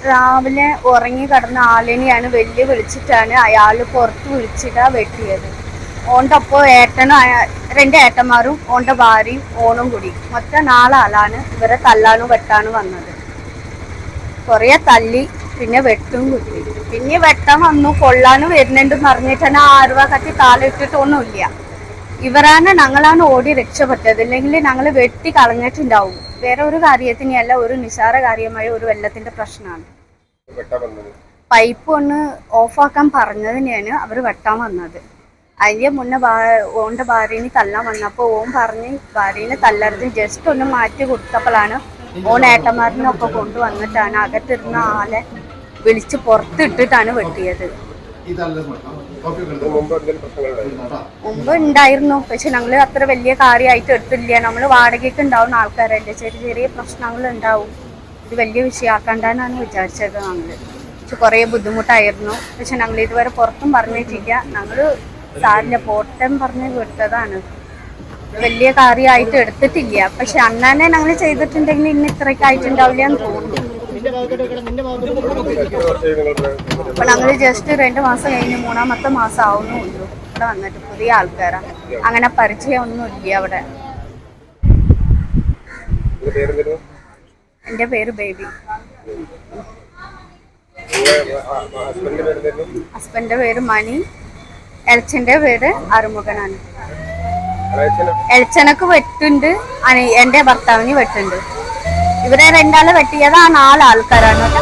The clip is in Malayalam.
രാവിലെ ഉറങ്ങി കിടന്ന ആളിനെയാണ് വിളിച്ചിട്ടാണ് അയാൾ പുറത്ത് വിളിച്ചിട്ടാ വെട്ടിയത്. ഓൻ്റെ ഒപ്പം ഏട്ടനും രണ്ട് ഏട്ടന്മാരും ഓൻ്റെ ഭാര്യയും ഓണും കൂടി മൊത്തം 4 ആളാണ് ഇവരെ തല്ലാനും വെട്ടാനും വന്നത്. കുറേ തല്ലി പിന്നെ വെട്ടും കുത്തി. പിന്നെ വെട്ടാൻ വന്നു കൊള്ളാനും വരുന്നുണ്ടെന്ന് പറഞ്ഞിട്ടാണ് ആരുവ കത്തി താലിട്ടിട്ടൊന്നുമില്ല. ഇവരാണ് ഞങ്ങളാണ് ഓടി രക്ഷപ്പെട്ടത്. ഇല്ലെങ്കിൽ ഞങ്ങൾ വെട്ടി കളഞ്ഞിട്ടുണ്ടാവും. വേറെ ഒരു കാര്യത്തിനല്ല, ഒരു നിസാര കാര്യമായ ഒരു വെള്ളത്തിന്റെ പ്രശ്നമാണ്. പൈപ്പ് ഒന്ന് ഓഫാക്കാൻ പറഞ്ഞതിനെയാണ് അവർ വെട്ടാൻ വന്നത്. അതിന്റെ മുന്നേ ഓൻ്റെ ഭാര്യനെ തല്ലാൻ വന്നപ്പോൾ ഓൻ പറഞ്ഞ് ഭാര്യനെ തല്ലരുത്, ജസ്റ്റ് ഒന്ന് മാറ്റി കൊടുത്തപ്പോഴാണ് ഓൻ ഏട്ടന്മാരിനൊക്കെ കൊണ്ടുവന്നിട്ടാണ് അകത്തിരുന്ന ആളെ വിളിച്ച് പുറത്തിട്ടിട്ടാണ് വെട്ടിയത്. മുമ്പ് ഉണ്ടായിരുന്നു, പക്ഷെ ഞങ്ങൾ അത്ര വലിയ കാര്യമായിട്ട് എടുത്തില്ല. നമ്മൾ വാടകയ്ക്ക് ഉണ്ടാവുന്ന ആൾക്കാരല്ലേ, ചെറിയ ചെറിയ പ്രശ്നങ്ങൾ ഉണ്ടാവും. ഇത് വലിയ വിഷയമാക്കണ്ടെന്നാണ് വിചാരിച്ചത്. പക്ഷെ കുറേ ബുദ്ധിമുട്ടായിരുന്നു. പക്ഷെ ഞങ്ങൾ ഇതുവരെ പുറത്തും പറഞ്ഞിട്ടില്ല. ഞങ്ങൾ സാറിന്റെ പോട്ടം പറഞ്ഞ് വിട്ടതാണ്. വലിയ കാര്യമായിട്ട് എടുത്തിട്ടില്ല. പക്ഷെ അണ്ണനെ ഞങ്ങൾ ചെയ്തിട്ടുണ്ടെങ്കിൽ ഇന്ന് ഇത്രയ്ക്ക് ആയിട്ടുണ്ടാവില്ല എന്ന് തോന്നുന്നു. അപ്പൊ ഞങ്ങൾ ജസ്റ്റ് 2 മാസം കഴിഞ്ഞ് 3-ാമത്തെ മാസം ആവുന്നുള്ളൂ ഇവിടെ വന്നിട്ട്. പുതിയ ആൾക്കാരാണ്, അങ്ങനെ പരിചയം ഒന്നും ഇല്ല അവിടെ. എന്റെ പേര് ബേബി. ഹസ്ബൻഡിന്റെ പേര് മണി. എൽച്ചന്റെ പേര് അറുമുഖനാണ്. എൽച്ചനക്ക് വെട്ടുണ്ട്, എന്റെ ഭർത്താവിന് വെട്ടുണ്ട്. ഇവരെ 2 ആളെ വെട്ടിയത് 4 ആൾക്കാരാണ് കേട്ടോ.